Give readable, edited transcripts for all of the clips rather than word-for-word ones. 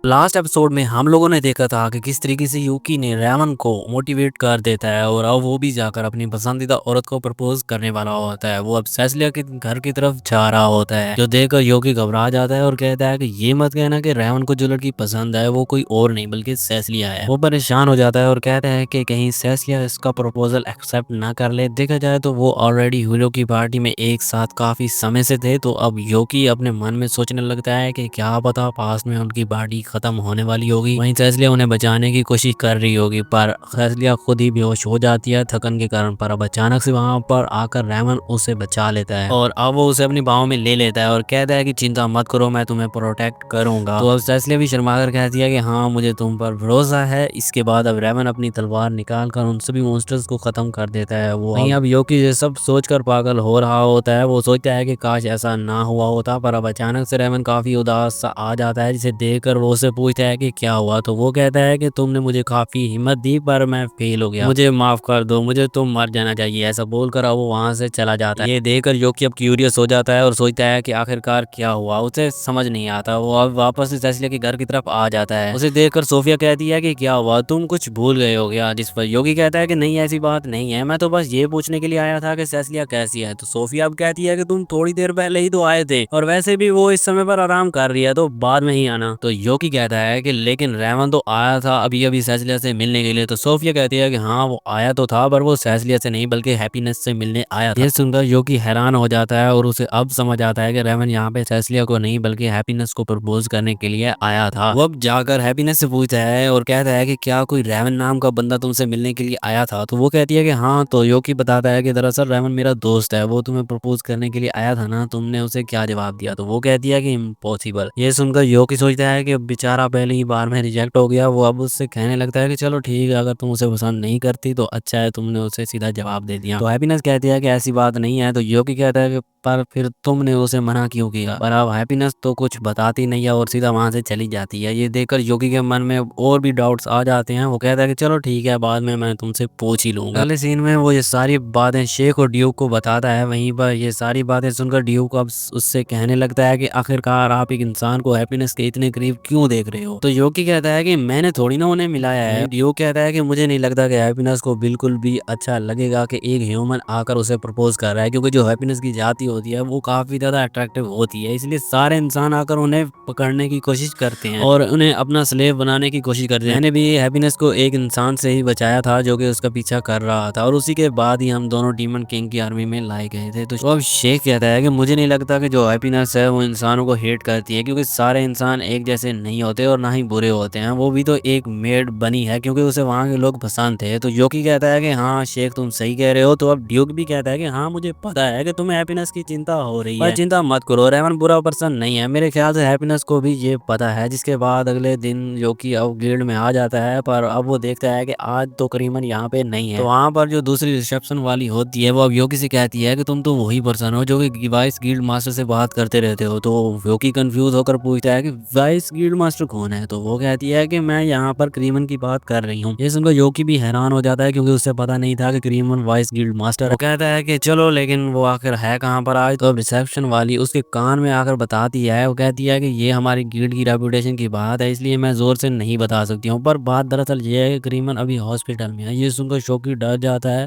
Last episode में हम लोगों ने देखा था कि किस तरीके से यूकी ने रेवन को मोटिवेट कर देता है और अब वो भी जाकर अपनी पसंदीदा औरत को प्रपोज करने वाला होता है। वो अब सेसिलिया के घर की तरफ जा रहा होता है, जो देखकर यूकी घबरा जाता है और कहता है कि ये मत कहना कि रेवन को जो लड़की पसंद है वो कोई और नहीं बल्कि सेसिलिया है। वो परेशान हो जाता है और कहता है कि कहीं सेसिलिया इसका प्रपोजल एक्सेप्ट ना कर ले। देखा जाए तो वो ऑलरेडी हीरो की पार्टी में एक साथ काफी समय से थे, तो अब यूकी अपने मन में सोचने लगता है कि क्या पता पास में उनकी पार्टी खत्म होने वाली होगी। वहीं सेसिलिया उन्हें बचाने की कोशिश कर रही होगी, पर सेसिलिया खुद ही बेहोश हो जाती है थकन के कारण। पर अब अचानक से वहां पर आकर रेवन उसे बचा लेता है और अब वो उसे अपनी बाहों में ले लेता है और कहता है कि चिंता मत करो, मैं तुम्हें प्रोटेक्ट करूंगा। तो अब सेसिलिया भी शर्माकर कहती है कि हाँ मुझे तुम पर भरोसा है। इसके बाद अब रेवन अपनी तलवार निकाल कर उन सभी मॉन्स्टर्स को खत्म कर देता है। वो वहीं अब यूकी ये सब सोचकर पागल हो रहा होता है। वो सोचता है कि काश ऐसा ना हुआ होता, पर अब अचानक से रेवन काफी उदास सा आ जाता है, जिसे देखकर वो उसे पूछता है कि क्या हुआ। तो वो कहता है कि तुमने मुझे काफी हिम्मत दी पर मैं फेल हो गया, मुझे माफ कर दो, मुझे तुम मर जाना चाहिए। ऐसा बोलकर अब वो वहां से चला जाता है। ये देखकर यूकी अब क्यूरियस हो जाता है और सोचता है कि आखिरकार क्या हुआ, उसे समझ नहीं आता। वो अब वापस से सेसिलिया के घर की तरफ आ जाता है। उसे देखकर सोफिया कहती है कि क्या हुआ, तुम कुछ भूल गए हो क्या। जिस पर यूकी कहता है कि नहीं ऐसी बात नहीं है, मैं तो बस ये पूछने के लिए आया था कि सेसिलिया कैसी है। तो सोफिया अब कहती है कि तुम थोड़ी देर पहले ही तो आए थे और वैसे भी वो इस समय पर आराम कर रही है, तो बाद में ही आना। तो यूकी कहता है कि लेकिन रेवन तो आया था अभी अभी सेसिलिया से मिलने के लिए। तो सोफिया कहती है कि हाँ वो आया तो था, पर वो सेसिलिया से नहीं बल्कि हैप्पीनेस से मिलने आया था। ये सुनकर यूकी हैरान हो जाता है और उसे अब समझ आता है कि रेवन यहाँ पे सेसिलिया को नहीं बल्कि हैप्पीनेस को प्रपोज करने के लिए आया था। वो अब जाकर हैप्पीनेस से पूछता है और कहता है कि क्या कोई रेवन नाम का बंदा तुमसे मिलने के लिए आया था। तो वो कहती है कि हाँ। तो यूकी बताता है कि दरअसल रेवन मेरा दोस्त है, वो तुम्हें प्रपोज करने के लिए आया था ना, तुमने उसे क्या जवाब दिया। तो वो कहती है कि इम्पॉसिबल। ये सुनकर यूकी सोचता है कि बेचारा पहले ही बार में रिजेक्ट हो गया। वो अब उससे कहने लगता है कि चलो ठीक है, अगर तुम उसे पसंद नहीं करती तो अच्छा है तुमने उसे सीधा जवाब दे दिया। तो हैप्पीनेस कहती है कि ऐसी बात नहीं है। तो यूकी कहता है कि पर फिर तुमने उसे मना क्यों किया। पर अब हैप्पीनेस तो कुछ बताती नहीं है और सीधा वहां से चली जाती है। ये देखकर यूकी के मन में और भी डाउट्स आ जाते हैं। वो कहता है कि चलो ठीक है, बाद में मैं तुमसे पूछ ही लूंगा। अगले सीन में वो ये सारी बातें शेख और ड्यूक को बताता है। वहीं पर ये सारी बातें सुनकर ड्यूक अब उससे कहने लगता है कि आखिरकार आप एक इंसान को हैप्पीनेस के इतने करीब क्यों देख रहे हो। तो यूकी कहता है कि मैंने थोड़ी ना उन्हें मिलाया है। ड्यूक कहता है कि मुझे नहीं लगता कि हैप्पीनेस को बिल्कुल भी अच्छा लगेगा कि एक ह्यूमन आकर उसे प्रपोज कर रहा है, क्योंकि जो हैप्पीनेस की जाति होती है वो काफी ज्यादा अट्रैक्टिव होती है, इसलिए सारे इंसान आकर उन्हें पकड़ने की कोशिश करते हैं और उन्हें अपना स्लेव बनाने की कोशिश करते हैं। मैंने भी हैप्पीनेस को एक इंसान से ही बचाया था जो कि उसका पीछा कर रहा था, और उसी के बाद ही हम दोनों डीमन किंग की आर्मी में लाए गए थे। तो अब शेख कहता है कि मुझे नहीं लगता कि जो हैप्पीनेस है वो इंसानों को हेट करती है, क्योंकि सारे इंसान एक जैसे नहीं होते और ना ही बुरे होते हैं। वो भी तो एक मेड बनी है क्योंकि उसे वहाँ के लोग पसंद थे। तो यूकी कहता है कि हाँ शेख तुम सही कह रहे हो। तो अब ड्यूक भी कहता है कि हाँ मुझे पता है कि तुम्हें हैप्पीनेस की चिंता हो रही है, पर चिंता मत करो, रेवन बुरा पर्सन नहीं है, मेरे ख्याल से हैप्पीनेस को भी ये पता है। जिसके बाद अगले दिन यूकी अब गिल्ड में आ जाता है, पर अब वो देखता है कि आज तो करीमन यहाँ पे नहीं है। तो वहाँ पर जो दूसरी रिसेप्शन वाली होती है वो अब यूकी से कहती है कि तुम तो वही पर्सन हो जो कि वाइस गिल्ड मास्टर से बात करते रहते हो। तो यूकी कंफ्यूज होकर पूछता है कि वाइस गिल्ड मास्टर कौन है। तो वो कहती है कि मैं यहाँ पर करीमन की बात कर रही हूँ। ये सुनकर यूकी भी हैरान हो जाता है क्योंकि उसे पता नहीं था कि करीमन वाइस गिल्ड मास्टर। वो कहता है कि चलो लेकिन वो आखिर है कहाँ पर आज। तो अब रिसेप्शन वाली उसके कान में आकर बताती है। वो कहती है कि ये हमारी गिल्ड की रेपुटेशन की बात है, इसलिए मैं जोर से नहीं बता सकती हूँ, पर बात दरअसल ये है कि करीमन अभी हॉस्पिटल में है। ये सुनकर शोकी डर जाता है।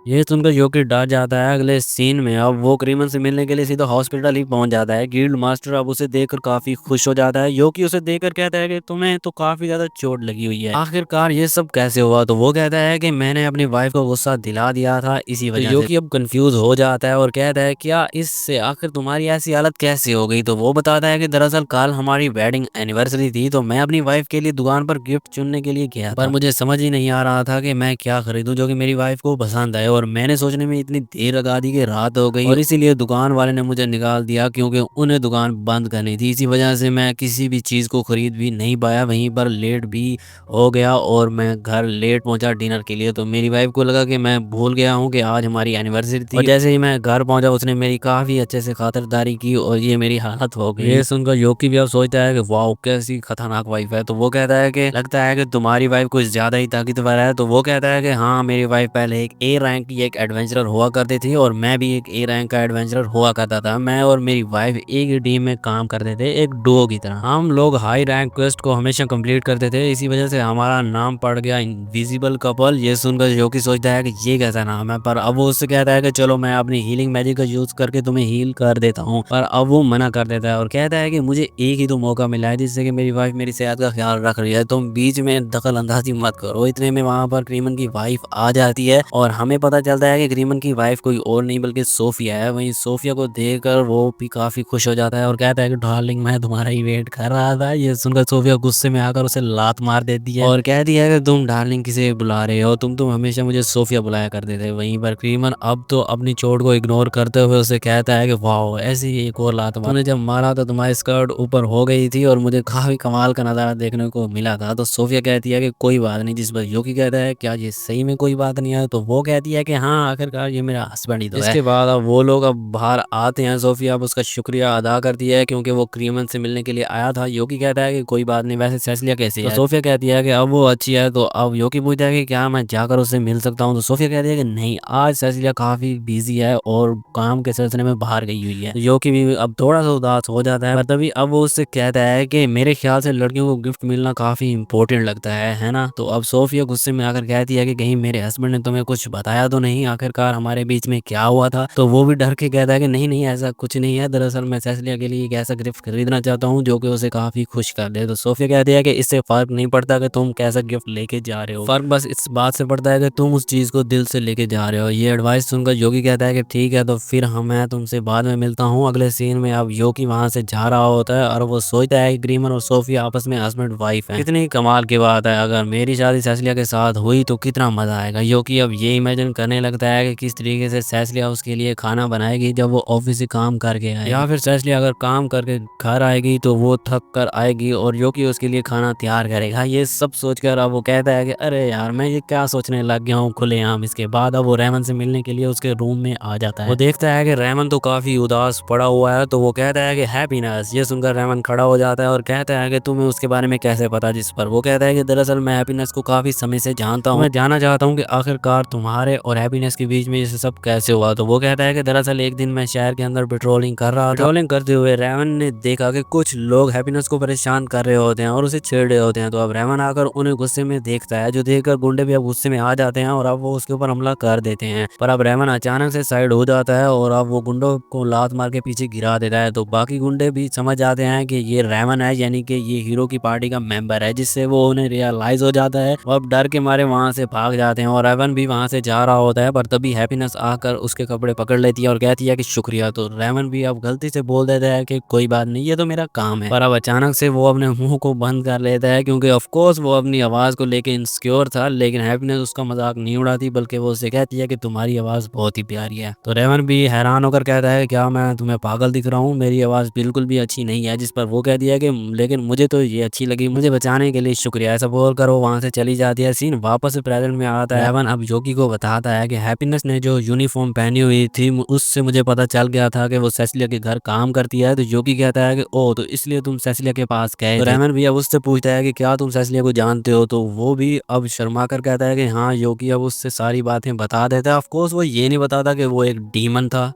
ये सुनकर यूकी डर जाता है। अगले सीन में अब वो करीमन से मिलने के लिए सीधा हॉस्पिटल ही पहुंच जाता है। गिल्ड मास्टर अब उसे देखकर काफी खुश हो जाता है। यूकी उसे देखकर कहता है कि तुम्हें तो काफी ज्यादा चोट लगी हुई है, आखिरकार ये सब कैसे हुआ। तो वो कहता है कि मैंने अपनी वाइफ को गुस्सा दिला दिया था इसी वजह से। यूकी अब कंफ्यूज हो जाता है और कहता है क्या इससे आखिर तुम्हारी ऐसी हालत कैसे हो गई। तो वो बताता है कि दरअसल कल हमारी वेडिंग एनिवर्सरी थी, तो मैं अपनी वाइफ के लिए दुकान पर गिफ्ट चुनने के लिए गया, पर मुझे समझ ही नहीं आ रहा था कि मैं क्या खरीदूं जो कि मेरी वाइफ को पसंद आए, और मैंने सोचने में इतनी देर लगा दी कि रात हो गई, और इसीलिए दुकान वाले ने मुझे निकाल दिया क्योंकि उन्हें दुकान बंद करनी थी। इसी वजह से मैं किसी भी चीज को खरीद भी नहीं पाया, वहीं पर लेट भी हो गया और मैं घर लेट पहुंचा डिनर के लिए। तो मेरी वाइफ को लगा कि मैं भूल गया हूँ कि आज हमारी एनिवर्सरी थी, और जैसे ही मैं घर पहुंचा उसने मेरी काफी अच्छे से खातिरदारी की और ये मेरी हालत हो गई। ये सुनकर यूकी भी अब सोचता है कि वाह कैसी खतरनाक वाइफ है। तो वो कहता है कि लगता है कि तुम्हारी वाइफ कुछ ज्यादा ही ताकतवर है। तो वो कहता है कि हाँ मेरी वाइफ पहले एक ए रैंक रैंक की एक एडवेंचरर हुआ करती थी और मैं भी एक ए रैंक का एडवेंचरर हुआ करता था। मैं और मेरी वाइफ एक ही टीम में काम करते थे, एक डुओ की तरह। हम लोग हाई रैंक क्वेस्ट को हमेशा कंप्लीट करते थे, इसी वजह से हमारा नाम पड़ गया इनविजिबल कपल। ये सुनकर योकी सोचता है कि ये कैसा नाम है, पर अब वो उससे कहता है कि चलो मैं अपनी हीलिंग मैजिक का यूज करके तुम्हें हील कर देता हूँ, पर अब वो मना कर देता है और कहता है कि मुझे एक ही तो मौका मिला है जिससे कि मेरी वाइफ मेरी सेहत का ख्याल रख रही है, तुम बीच में दखल अंदाजी मत करो। इतने में वहां पर क्रीमन की वाइफ आ जाती है और हमें पता चलता है कि क्रीमन की वाइफ कोई और नहीं बल्कि सोफिया है। वहीं सोफिया को देखकर वो भी काफी खुश हो जाता है और कहता है कि डार्लिंग मैं तुम्हारा ही वेट कर रहा था। ये सुनकर सोफिया गुस्से में आकर उसे लात मार देती है और कहती है कि तुम डार्लिंग किसे बुला रहे हो, तुम तो हमेशा मुझे सोफिया बुलाया करते थे। वहीं पर क्रीमन अब तो अपनी चोट को इग्नोर करते हुए उसे कहता है कि वाह ऐसी ही एक और लात मार, जब मारा तो तुम्हारी स्कर्ट ऊपर हो गई थी और मुझे काफी कमाल का नजारा देखने को मिला था। तो सोफिया कहती है कि कोई बात नहीं, जिस पर योकी कहता है क्या ये सही में कोई बात नहीं है, तो वो कहती है कि हाँ आखिरकार ये मेरा हस्बैंड ही तो है। इसके बाद अब वो लोग अब बाहर आते हैं। सोफिया अब उसका शुक्रिया अदा करती है क्योंकि वो क्रीमन से मिलने के लिए आया था। योकी कहता है कि कोई बात नहीं, वैसे सेसिलिया कैसी है? तो सोफिया कहती है कि अब वो अच्छी है। तो अब योकी पूछता है कि क्या मैं जाकर उससे मिल सकता हूँ? तो सोफिया कहती है कि नहीं, आज सेसिलिया काफी बिजी है और काम के सिलसिले में बाहर गई हुई है। योकी भी अब थोड़ा सा उदास हो जाता है, पर तभी अब वो उससे कहता है कि मेरे ख्याल से लड़कियों को गिफ्ट मिलना काफी इंपॉर्टेंट लगता है ना? तो अब सोफिया गुस्से में आकर कहती है कि कहीं मेरे हस्बैंड ने तुम्हें कुछ बताया तो नहीं, आखिरकार हमारे बीच में क्या हुआ था? तो वो भी डर के कहता है कि नहीं नहीं ऐसा कुछ नहीं है, दरअसल मैं सेसिलिया के लिए एक ऐसा गिफ्ट खरीदना चाहता हूँ जो कि उसे काफी खुश कर दे। तो सोफिया कहती है कि इससे फर्क नहीं पड़ता कि तुम कैसा गिफ्ट लेके जा रहे हो, फर्क बस इस बात से पड़ता है कि तुम उस चीज को दिल से लेके जा रहे हो। ये एडवाइस सुनकर योगी कहता है कि ठीक है तो फिर मैं तुमसे बाद में मिलता हूँ। अगले सीन में अब योगी वहां से जा रहा होता है और वो सोचता है कि क्रीमन और सोफिया आपस में हस्बैंड वाइफ है। कितनी कमाल की बात है, अगर मेरी शादी सेसिलिया के साथ हुई तो कितना मजा आएगा। योगी अब ये इमेजिन करने लगता है कि किस तरीके से सेसिलिया उसके लिए खाना बनाएगी जब वो ऑफिस से काम करके आए, या फिर सेसिलिया अगर काम करके घर आएगी तो वो थक कर आएगी और योगी उसके लिए खाना तैयार करेगा। ये सब सोचकर अब वो कहता है कि अरे यार मैं ये क्या सोचने लग गया हूँ खुलेआम। इसके बाद अब वो रेमन से मिलने के लिए उसके रूम में आ जाता है। वो देखता है कि रेमन तो काफी उदास पड़ा हुआ है, तो वो कहता है कि हैप्पीनेस। ये सुनकर रेमन खड़ा हो जाता है और कहता है कि तुम्हें उसके बारे में कैसे पता? जिस पर वो कहता है कि दरअसल मैं हैप्पीनेस को काफी समय से जानता हूँ, मैं जानना चाहता हूँ कि आखिरकार तुम्हारे और हैप्पीनेस के बीच में ये सब कैसे हुआ? तो वो कहता है कि दरअसल एक दिन मैं शहर के अंदर पेट्रोलिंग कर रहा था। पेट्रोलिंग करते हुए रेमन ने देखा कि कुछ लोग हैप्पीनेस को परेशान कर रहे होते हैं और उसे छेड़ रहे होते हैं। तो अब रेमन आकर उन्हें गुस्से में देखता है, जो देखकर गुंडे भी अब गुस्से में आ जाते हैं और अब वो उसके ऊपर हमला कर देते हैं। पर अब रेमन अचानक से साइड हो जाता है और अब वो गुंडों को लात मार के पीछे गिरा देता है। तो बाकी गुंडे भी समझ जाते हैं कि ये रेमन है, यानी कि ये हीरो की पार्टी का मेंबर है, जिससे वो उन्हें रियलाइज हो जाता है और अब डर के मारे वहां से भाग जाते हैं। और रेमन भी वहां से जा रहा होता है, पर तभी हैप्पीनेस आकर उसके कपड़े पकड़ लेती है और कहती है कि शुक्रिया। तो रेमन भी अब गलती से बोल देता है कि कोई बात नहीं, ये तो मेरा काम है। पर अब अचानक से वो अपने मुंह को बंद कर लेता है क्योंकि ऑफ कोर्स वो अपनी आवाज को लेके इनसिक्योर था, लेकिन हैप्पीनेस उसका मजाक नहीं उड़ाती बल्कि वो उससे कहती है कि तुम्हारी आवाज बहुत ही प्यारी है। तो रेमन भी हैरान होकर कहता है क्या मैं तुम्हें पागल दिख रहा हूँ? मेरी आवाज बिल्कुल भी अच्छी नहीं है। जिस पर वो कहती है कि लेकिन मुझे तो ये अच्छी लगी, मुझे बचाने के लिए शुक्रिया। ऐसा बोलकर वो वहां से चली जाती है। सीन वापस से प्रेजेंट में आता है। रेमन अब योगी को बताता है कि हैप्पीनेस ने जो यूनिफॉर्म पहनी हुई थी उससे मुझे पता चल गया था कि वो सेसिलिया के घर काम करती है। तो योगी कहता है कि ओ तो इसलिए तुम सेसिलिया के पास गए थे? तो रेमन भी अब उससे पूछता है कि क्या तुम सेसिलिया को जानते हो? तो वो भी अब शर्मा कर कहता है कि हाँ। योगी अब उससे सारी बातें बता देता है। ऑफ कोर्स वो ये नहीं बताता कि वो एक डीमन था।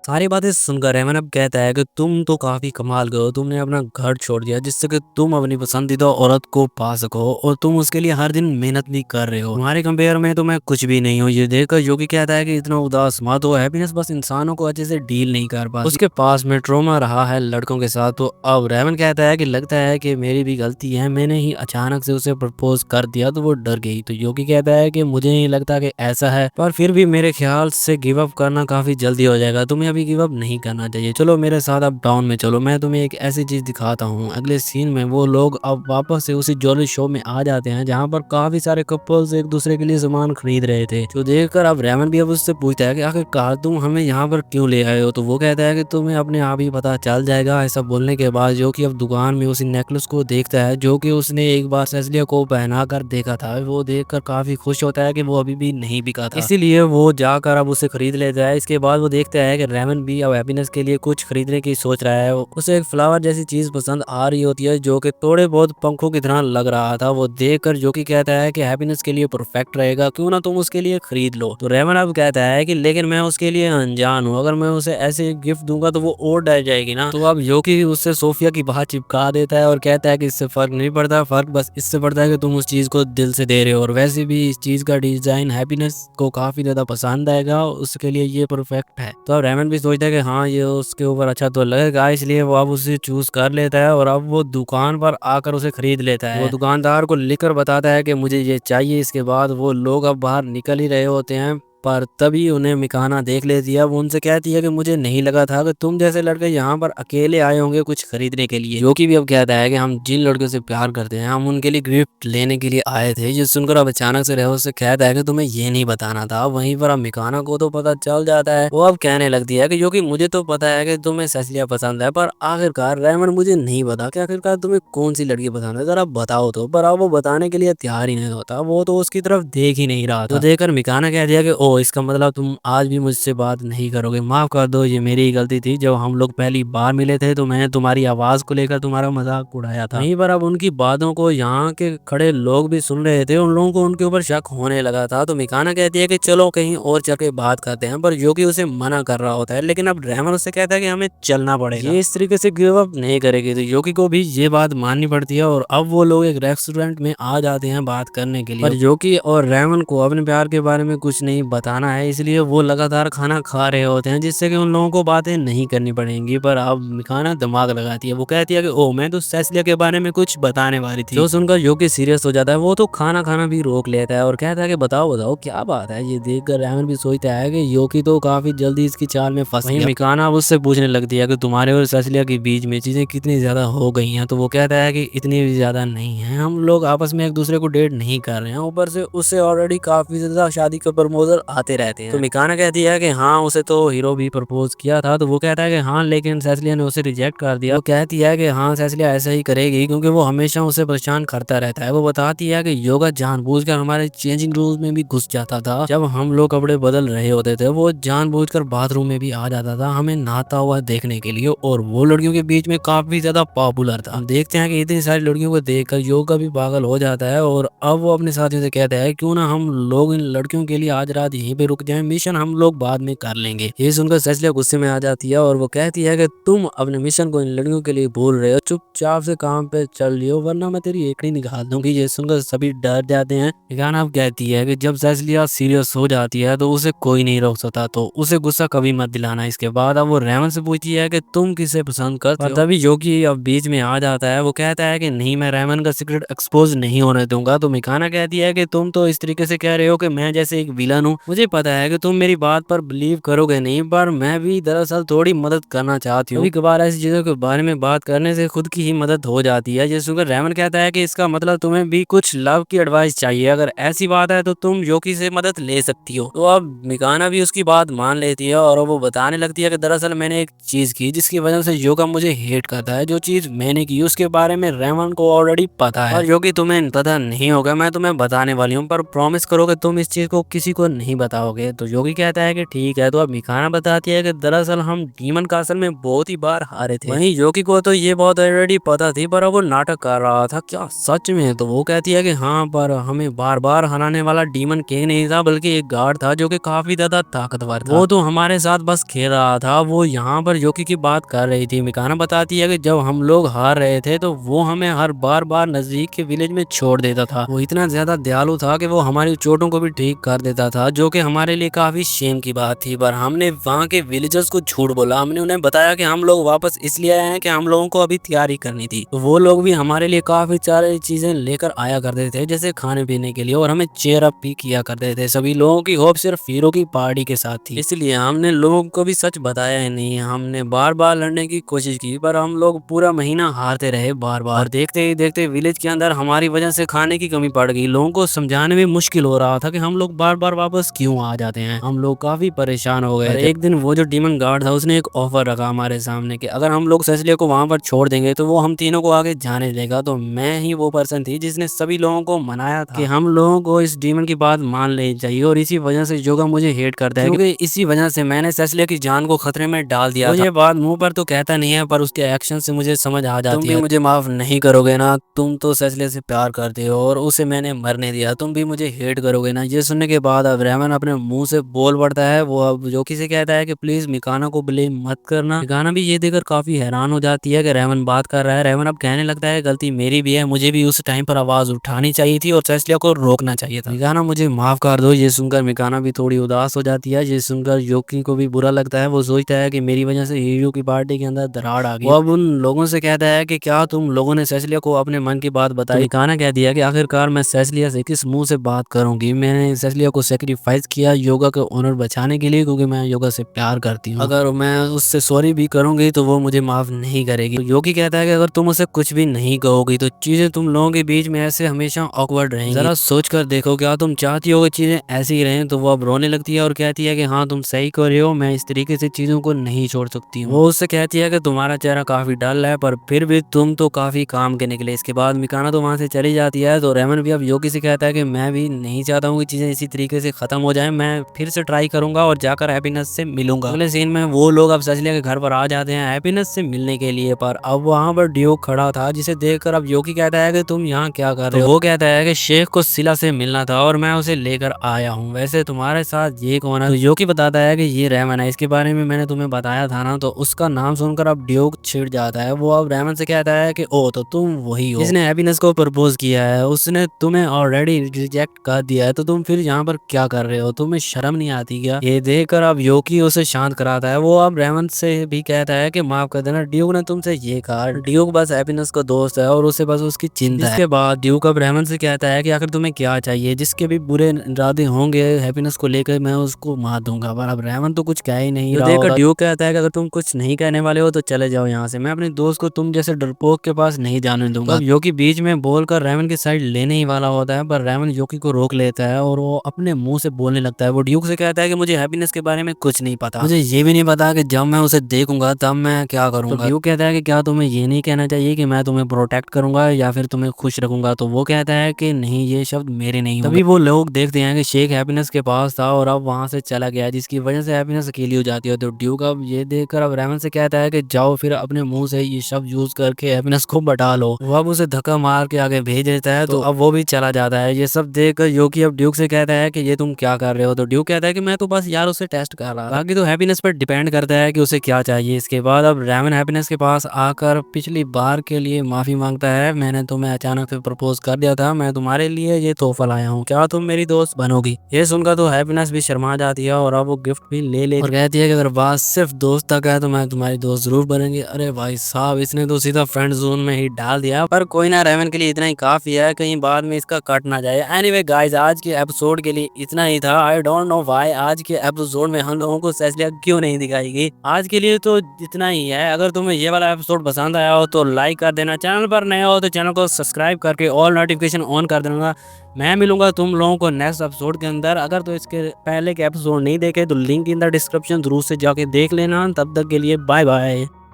सारी बातें सुनकर रेमन अब कहता है कि तुम तो काफी कमाल के हो, तुमने अपना घर छोड़ दिया जिससे कि तुम अपनी पसंदीदा औरत को पा सको और तुम उसके लिए हर दिन मेहनत भी कर रहे हो। तुम्हारे कंपेयर में तो मैं कुछ भी नहीं हूँ। ये देखकर योगी कहता है कि इतना उदास मत हो, हैप्पीनेस बस इंसानों को अच्छे से डील नहीं कर पाती, उसके पास में ट्रॉमा रहा है लड़कों के साथ। तो अब रेमन कहता है कि लगता है कि मेरी भी गलती है, मैंने ही अचानक से उसे प्रपोज कर दिया तो वो डर गई। तो योगी कहता है कि मुझे नहीं लगता कि ऐसा है, पर फिर भी मेरे ख्याल से गिव अप करना काफी जल्दी हो जाएगा, तुम्हें अभी गिव अप नहीं करना चाहिए। चलो मेरे साथ अब टाउन में चलो, मैं तुम्हें एक ऐसी चीज दिखाता हूँ। अगले सीन में वो लोग अब वापस से उसी ज्वेलरी शॉप में आ जाते हैं जहाँ पर काफी सारे कपल्स एक दूसरे के लिए सामान खरीद रहे थे। तो देखकर अब रेमन भी अब उससे पूछता है कि आखिरकार तुम हमें यहाँ पर क्यों ले आए हो? तो वो कहता है कि तुम्हें अपने आप ही पता चल जाएगा। ऐसा बोलने के बाद जो कि अब दुकान में उसी नेकलेस को देखता है जो कि उसने एक बार सेसिलिया को पहना कर देखा था। वो देखकर काफी खुश होता है कि वो अभी भी नहीं बिका था, इसीलिए वो जाकर अब उसे खरीद लेता है। इसके बाद वो देखता है कि रेमन रेमन भी अब हैप्पीनेस के लिए कुछ खरीदने की सोच रहा है। उसे एक फ्लावर जैसी चीज पसंद आ रही होती है जो कि थोड़े बहुत पंखों की तरह लग रहा था। वो देखकर जो कि कहता है कि हैप्पीनेस के लिए परफेक्ट रहेगा, क्यों ना तुम उसके लिए खरीद लो। तो रेमन अब कहता है कि लेकिन मैं उसके लिए अनजान हूँ, अगर मैं उसे ऐसे गिफ्ट दूंगा तो वो और डर जाएगी ना। तो अब योकी उससे सोफिया की बात चिपका देता है और कहता है कि इससे फर्क नहीं पड़ता, फर्क बस इससे पड़ता है कि तुम उस चीज को दिल से दे रहे हो, और वैसे भी इस चीज का डिजाइन हैप्पीनेस को काफी ज्यादा पसंद आएगा, उसके लिए ये परफेक्ट है। तो अब रेमन भी सोचता है कि हाँ ये उसके ऊपर अच्छा तो लगेगा, इसलिए वो अब उसे चूज कर लेता है और अब वो दुकान पर आकर उसे खरीद लेता है। वो दुकानदार को लिखकर बताता है कि मुझे ये चाहिए। इसके बाद वो लोग अब बाहर निकल ही रहे होते हैं, पर तभी उन्हें मिकाना देख लेती है। वो उनसे कहती है कि मुझे नहीं लगा था कि तुम जैसे लड़के यहाँ पर अकेले आए होंगे कुछ खरीदने के लिए। योकी भी अब कहता है कि हम जिन लड़कियों से प्यार करते हैं हम उनके लिए गिफ्ट लेने के लिए आए थे। ये सुनकर अब अचानक से रेहो से कहता है कि तुम्हें ये नहीं बताना था। वहीं पर अब मिकाना को तो पता चल जाता है। वो अब कहने लगती है कि योकी मुझे तो पता है कि तुम्हें सेसिलिया पसंद है, पर आखिरकार रेमन मुझे नहीं पता कि आखिरकार तुम्हें कौन सी लड़की पसंद है, जरा बताओ तो। पर अब वो बताने के लिए तैयार ही नहीं होता, वो तो उसकी तरफ देख ही नहीं रहा था। तो देखकर मिकाना कह दिया कि ओ इसका मतलब तुम आज भी मुझसे बात नहीं करोगे, माफ कर दो, ये मेरी गलती थी। जब हम लोग पहली बार मिले थे तो मैंने तुम्हारी आवाज को लेकर तुम्हारा मजाक उड़ाया था। वहीं पर अब उनकी बातों को यहाँ के खड़े लोग भी सुन रहे थे, उन लोगों को उनके ऊपर शक होने लगा था। तो मिकाना कहती है कि चलो कहीं और चल के बात करते हैं, पर योकी उसे मना कर रहा होता है। लेकिन अब रेमन उससे कहता है कि हमें चलना पड़ेगा, ये इस तरीके से गिव अप नहीं करेगी। तो योकी को भी ये बात माननी पड़ती है और अब वो लोग एक रेस्टोरेंट में आ जाते हैं बात करने के लिए। पर योकी और रेमन को अपने प्यार के बारे में कुछ नहीं बताना है, इसलिए वो लगातार खाना खा रहे होते हैं जिससे कि उन लोगों को बातें नहीं करनी पड़ेंगी। पर अब मिकाना दिमाग लगाती है, वो कहती है कि ओ मैं तो सेसिलिया के बारे में कुछ बताने वाली थी। जो सुनकर योकी सीरियस हो जाता है, वो तो खाना खाना भी रोक लेता है और कहता है कि बताओ बताओ क्या बात है। ये देखकर रेमन भी सोचता है कि योकी तो काफी जल्दी इसकी चाल में फंस गया। मिकाना उससे पूछने लगती है कि तुम्हारे और सेसिलिया के बीच में चीजें कितनी ज्यादा हो गई हैं। तो वो कहता है कि इतनी भी ज्यादा नहीं है, हम लोग आपस में एक दूसरे को डेट नहीं कर रहे हैं, ऊपर से उससे ऑलरेडी काफी ज्यादा शादी का प्रपोजल आते रहते हैं। तो मिकाना कहती है कि हाँ उसे तो हीरो भी प्रपोज किया था। तो वो कहता है कि हाँ लेकिन सेसिलिया ने उसे रिजेक्ट कर दिया। वो कहती है कि हाँ सेसिलिया ऐसा ही करेगी क्योंकि वो हमेशा उसे परेशान करता रहता है। वो बताती है कि योगा जानबूझकर हमारे चेंजिंग रूम में भी घुस जाता था, जब हम लोग कपड़े बदल रहे होते थे वो जानबूझकर बाथरूम में भी आ जाता था हमें नहाता हुआ देखने के लिए, और वो लड़कियों के बीच में काफी ज्यादा पॉपुलर था। हम देखते हैं कि इतनी सारी लड़कियों को देखकर योगा भी पागल हो जाता है और अब वो अपने साथियों से कहता है क्यों ना हम लोग इन लड़कियों के लिए आज रात यहीं पे रुक जाएं, मिशन हम लोग बाद में कर लेंगे। ये सुनकर सेसिलिया गुस्से में आ जाती है और वो कहती है कि तुम अपने मिशन को इन लड़कियों के लिए भूल रहे हो, चुपचाप से काम पे चल लियो वरना मैं तेरी एकड़ी निकाल दूंगी। ये सुनकर सभी डर जाते हैं। मिकाना अब कहती है कि जब सेसिलिया सीरियस हो जाती है तो उसे कोई नहीं रोक सकता, तो उसे गुस्सा कभी मत दिलाना। इसके बाद अब वो रेमन से पूछती है कि तुम किसे पसंद करते हो। तभी योगी अब बीच में आ जाता है। वो कहता है कि नहीं मैं रेमन का सीक्रेट एक्सपोज नहीं होने दूंगा। तो मिकाना कहती है कि तुम तो इस तरीके से कह रहे हो कि मैं जैसे एक विलन हूँ, मुझे पता है कि तुम मेरी बात पर बिलीव करोगे नहीं, पर मैं भी दरअसल थोड़ी मदद करना चाहती हूँ। कभी कभार ऐसी चीजों के बारे में बात करने से खुद की ही मदद हो जाती है। ये सुनकर रेमन कहता है कि इसका मतलब तुम्हें भी कुछ लव की एडवाइस चाहिए, अगर ऐसी बात है तो तुम योकी से मदद ले सकती हो। तो अब मिकाना भी उसकी बात मान लेती है और वो बताने लगती है कि दरअसल मैंने एक चीज की जिसकी वजह से योगा मुझे हेट करता है, जो चीज मैंने की उसके बारे में रेमन को ऑलरेडी पता है और योगी तुम्हें पता नहीं होगा, मैं तुम्हें बताने वाली हूँ, पर प्रॉमिस करो कि तुम इस चीज को किसी को नहीं बताओगे। तो योगी कहता है कि ठीक है। तो अब मिकाना बताती है कि दरअसल हम डीमन कासल में बहुत ही बार हारे थे। वहीं योगी को तो ये बहुत ऑलरेडी पता थी, पर अब वो नाटक कर रहा था, क्या सच में? तो वो कहती है कि हाँ, पर हमें बार बार हराने वाला डीमन किंग नहीं था बल्कि एक गार्ड था जो कि काफी ज्यादा ताकतवर था। वो तो हमारे साथ बस खेल रहा था। वो यहाँ पर योगी की बात कर रही थी। मिकाना बताती है कि जब हम लोग हार रहे थे तो वो हमें हर बार नजदीक के विलेज में छोड़ देता था। वो इतना ज्यादा दयालु था कि वो हमारी चोटों को भी ठीक कर देता था, जो कि हमारे लिए काफी शेम की बात थी। पर हमने वहाँ के विलेजर्स को झूठ बोला, हमने उन्हें बताया कि हम लोग वापस इसलिए आए हैं कि हम लोगों को अभी तैयारी करनी थी। तो वो लोग भी हमारे लिए काफी सारी चीजें लेकर आया करते थे, जैसे खाने पीने के लिए, और हमें चेयर अप भी किया करते थे। सभी लोगों की होप सिर्फ हीरो की पार्टी के साथ थी, इसलिए हमने लोगों को भी सच बताया ही नहीं। हमने बार बार लड़ने की कोशिश की, पर हम लोग पूरा महीना हारते रहे बार बार। देखते ही देखते विलेज के अंदर हमारी वजह से खाने की कमी पड़ गई। लोगों को समझाने में मुश्किल हो रहा था कि हम लोग बार बार वापस क्यों आ जाते हैं। हम लोग काफी परेशान हो गए थे। एक दिन वो जो डीमन गार्ड था उसने एक ऑफर रखा हमारे सामने कि अगर हम लोग सेसिलिया को वहां पर छोड़ देंगे तो वो हम तीनों को आगे जाने देगा। तो मैं ही वो पर्सन थी जिसने सभी लोगों को मनाया था कि हम लोगों को इस डीमन की बात मान लेनी चाहिए, और इसी वजह से जोगा मुझे हेट करता है क्योंकि इसी वजह से मैंने सेसिलिया की जान को खतरे में डाल दिया था। ये बात मुंह पर तो कहता नहीं है पर उसके एक्शन से मुझे समझ आ जाती है। तुम भी मुझे माफ नहीं करोगे ना? तुम तो सेसिलिया से प्यार करते हो और उसे मैंने मरने दिया, तुम भी मुझे हेट करोगे ना? ये सुनने के बाद अब रेमन अपने मुंह से बोल पड़ता है। वो अब जोकी से कहता है कि प्लीज मिकाना को ब्लेम मत करना। मिकाना भी ये देखकर काफी हैरान हो जाती है कि रेमन बात कर रहा है। रेमन अब कहने लगता है गलती मेरी भी है, मुझे भी उस टाइम पर आवाज उठानी चाहिए थी और सेसिलिया को रोकना चाहिए था। मिकाना मुझे माफ कर दो। ये सुनकर मिकाना भी थोड़ी उदास हो जाती है। ये सुनकर योकी को भी बुरा लगता है। वो सोचता है कि मेरी वजह से हीरो की पार्टी के अंदर दरार आ गई। वो अब उन लोगों से कहता है कि क्या तुम लोगों ने सेसिलिया को अपने मन की बात बताई? तो मिकाना कहती है कि आखिरकार मैं सेसिलिया से किस मुंह से बात करूंगी। मैंने सेसिलिया को सेक्रीफाइस किया योगा के ऑनर बचाने के लिए, क्योंकि मैं योगा से प्यार करती हूँ। अगर मैं उससे सॉरी भी करूंगी तो वो मुझे माफ नहीं करेगी। तो योगी कहता है कि अगर तुम उसे कुछ भी नहीं कहोगी तो चीजें तुम लोगों के बीच में ऐसे हमेशा ऑकवर्ड रहेंगी। जरा सोच कर देखो, क्या तुम चाहती हो कि चीजें ऐसी ही रहें? तो वो अब रोने लगती है और कहती है कि हाँ तुम सही कर रहे हो, मैं इस तरीके से चीजों को नहीं छोड़ सकती हूँ। वो उससे कहती है कि तुम्हारा चेहरा काफी डल है पर फिर भी तुम तो काफी काम के निकले। इसके बाद मिकाना तो वहां से चली जाती है। तो रेमन भी अब योगी से कहता है कि मैं भी नहीं चाहता हूँ कि चीजें इसी तरीके से खत्म हो जाए, मैं फिर से ट्राई करूंगा और जाकर हैप्पीनेस से मिलूंगा। अगले सीन में वो लोग अब सेसिलिया के घर पर आ जाते हैं हैप्पीनेस से मिलने के लिए, पर अब वहां पर ड्यूक खड़ा था जिसे देखकर अब योगी कहता है कि तुम यहाँ क्या कर रहे हो? वो कहता है कि शेख को सिला से मिलना था और मैं उसे लेकर आया हूँ। वैसे तुम्हारे साथ ये कौन है? तो योगी बताता है कि ये रेमन है, इसके बारे में मैंने तुम्हें बताया था ना। तो उसका नाम सुनकर अब ड्यूक छिड़ जाता है। वो अब रेमन से कहता है कि ओ तो तुम वही हो जिसने हैप्पीनेस को प्रपोज किया है, उसने तुम्हें ऑलरेडी रिजेक्ट कर दिया है, तो तुम फिर यहाँ पर क्या कर रहे हो? तुम्हें शर्म नहीं आती क्या? ये देखकर अब योकी उसे शांत कराता है। वो अब रेमन से भी कहता है कि माफ कर देना, ड्यूक ने तुमसे ये कहा। ड्यूक बस हैप्पीनेस का दोस्त है और उसे बस उसकी चिंता है। इसके बाद ड्यूक अब रेमन से कहता है कि आखिर तुम्हें क्या चाहिए? जिसके भी बुरे इरादे होंगे हैप्पीनेस को लेकर मैं उसको मार दूंगा। पर अब रेमन तो कुछ कह ही नहीं रहा होगा। ड्यूक कहता है कि अगर तुम कुछ नहीं कहने वाले हो तो चले जाओ यहाँ से, मैं अपने दोस्त को तुम जैसे डरपोक के पास नहीं जाने दूंगा। अब योकी बीच में बोलकर रेमन की साइड लेने ही वाला होता है, पर रेमन योकी को रोक लेता है और वो अपने मुंह से बोलने लगता है। वो ड्यूक से कहता है कि मुझे हैप्पीनेस के बारे में कुछ नहीं पता, मुझे ये भी नहीं पता कि जब मैं उसे देखूंगा तब मैं क्या करूंगा। तो ड्यूक कहता है कि क्या तुम्हें ये नहीं कहना चाहिए कि मैं तुम्हें प्रोटेक्ट करूंगा या फिर तुम्हें खुश रखूंगा? तो वो कहता है कि नहीं, ये शब्द मेरे नहीं। तभी वो लोग देखते हैं कि शेख हैप्पीनेस के पास था और अब वहां से चला गया, जिसकी वजह से हैप्पीनेस अकेली हो जाती है। तो ड्यूक अब ये देखकर अब रेमन से कहता है कि जाओ फिर अपने मुंह से ये शब्द यूज करके हैप्पीनेस को बटा लो। वो अब उसे धक्का मार के आगे भेज देता है। तो अब वो भी चला जाता है। ये सब देखकर योकी अब ड्यूक से कहता है कि ये तुम क्या कर रहे हो? तो ड्यूक कहता है कि मैं तो बस यार उसे टेस्ट कर रहा था, बाकी तो हैप्पीनेस पर डिपेंड करता है कि उसे क्या चाहिए। इसके बाद अब रेमन हैप्पीनेस के पास आकर पिछली बार के लिए माफी मांगता है। मैंने तुम्हें अचानक से प्रपोज कर दिया था, मैं तुम्हारे लिए ये तोहफा लाया हूँ, क्या तुम मेरी दोस्त बनोगी? ये सुनकर तो हैप्पीनेस भी शर्मा जाती है और अब वो गिफ्ट भी ले लेती और कहती है कि अगर बात सिर्फ दोस्त तक है तो मैं तुम्हारी दोस्त जरूर बनेंगी। अरे भाई साहब, इसने तो सीधा फ्रेंड जोन में ही डाल दिया। पर कोई ना, रेमन के लिए इतना ही काफी है, कहीं बाद में इसका कट ना जाए। एनीवे गाइस, आज के एपिसोड के लिए इतना ही था। आई डोंट नो व्हाई आज के एपिसोड में हम लोगों को सेसिलिया क्यों नहीं दिखाई गई। आज के लिए तो इतना ही है। अगर तुम्हें ये वाला एपिसोड पसंद आया हो तो लाइक कर देना, चैनल पर नए हो तो चैनल को सब्सक्राइब करके ऑल नोटिफिकेशन ऑन कर देना। मैं मिलूंगा तुम लोगों को नेक्स्ट एपिसोड के अंदर। अगर तो इसके पहले के एपिसोड नहीं देखे तो लिंक इन द डिस्क्रिप्शन जरूर से जाके देख लेना। तब तक के लिए बाय बाय।